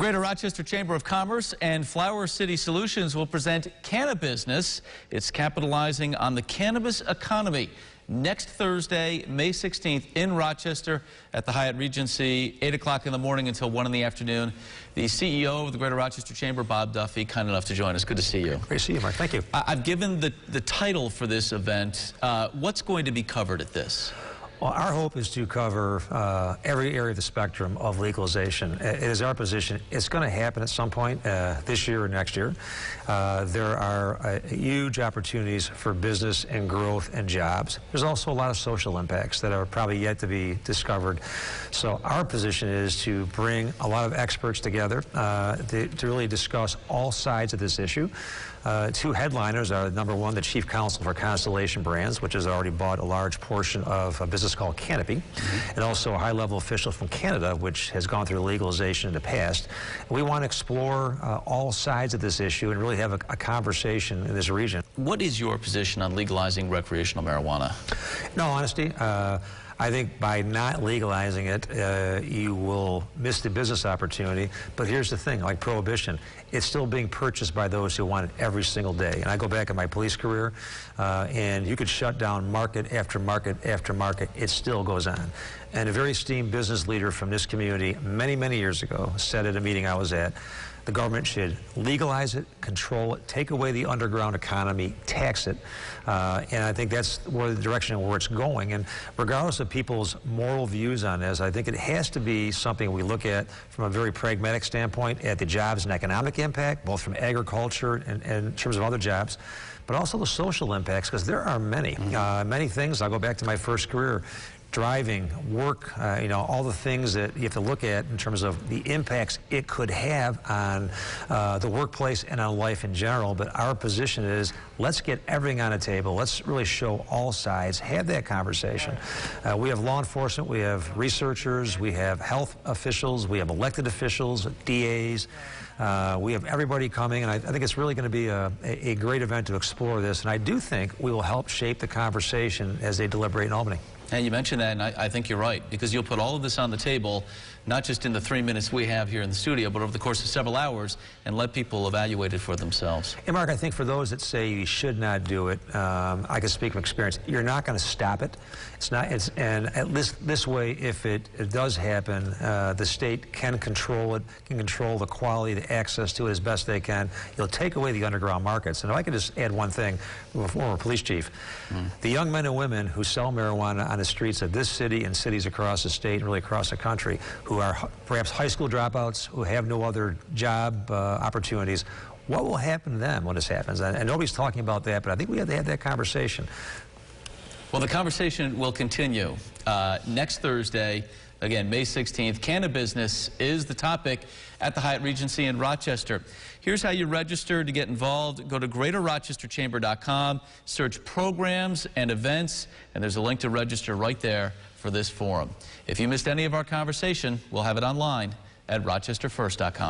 The Greater Rochester Chamber of Commerce and Flower City Solutions will present Cannabusiness. It's capitalizing on the cannabis economy. Next Thursday, May 16th in Rochester at the Hyatt Regency, 8 o'clock in the morning until 1 in the afternoon. The CEO of the Greater Rochester Chamber, Bob Duffy, kind enough to join us. Good to see you. Great to see you, Mark. Thank you. I've given the title for this event. What's going to be covered at this? Well, our hope is to cover every area of the spectrum of legalization. It is our position. It's going to happen at some point this year or next year. There are huge opportunities for business and growth and jobs. There's also a lot of social impacts that are probably yet to be discovered. So our position is to bring a lot of experts together to really discuss all sides of this issue. Two headliners are, number one, the Chief Counsel for Constellation Brands, which has already bought a large portion of a business called Canopy, and also a high-level official from Canada, which has gone through legalization in the past. We want to explore all sides of this issue and really have a conversation in this region. What is your position on legalizing recreational marijuana? In all honesty, I think by not legalizing it, you will miss the business opportunity. But here's the thing, like prohibition, it's still being purchased by those who want it every single day. And I go back in my police career, and you could shut down market after market after market. It still goes on. And a very esteemed business leader from this community many, many years ago said at a meeting I was at, the government should legalize it, control it, take away the underground economy, tax it. And I think that's where the direction where it's going. And regardless of people's moral views on this, I think it has to be something we look at from a very pragmatic standpoint at the jobs and economic impact, both from agriculture and in terms of other jobs, but also the social impacts, because there are many. Many things. I'll go back to my first career. Driving, work, all the things that you have to look at in terms of the impacts it could have on the workplace and on life in general. But our position is, let's get everything on the table. Let's really show all sides, have that conversation. We have law enforcement, we have researchers, we have health officials, we have elected officials, DAs. We have everybody coming, and I think it's really going to be a great event to explore this. And I do think we will help shape the conversation as they deliberate in Albany. And you mentioned that, and I think you're right, because you'll put all of this on the table, not just in the 3 minutes we have here in the studio, but over the course of several hours, and let people evaluate it for themselves. And Mark, I think for those that say you should not do it, I can speak from experience. You're not going to stop it. And at least this way, if it does happen, the state can control it, can control the quality, the access to it as best they can. You'll take away the underground markets. And if I could just add one thing, I'm a former police chief. The young men and women who sell marijuana on the streets of this city and cities across the state and really across the country, who are perhaps high school dropouts, who have no other job opportunities, what will happen to them when this happens? And nobody's talking about that, but I think we have to have that conversation. Well, the conversation will continue next Thursday. Again, May 16th, Cannabusiness is the topic at the Hyatt Regency in Rochester. Here's how you register to get involved. Go to GreaterRochesterChamber.com, search programs and events, and there's a link to register right there for this forum. If you missed any of our conversation, we'll have it online at RochesterFirst.com.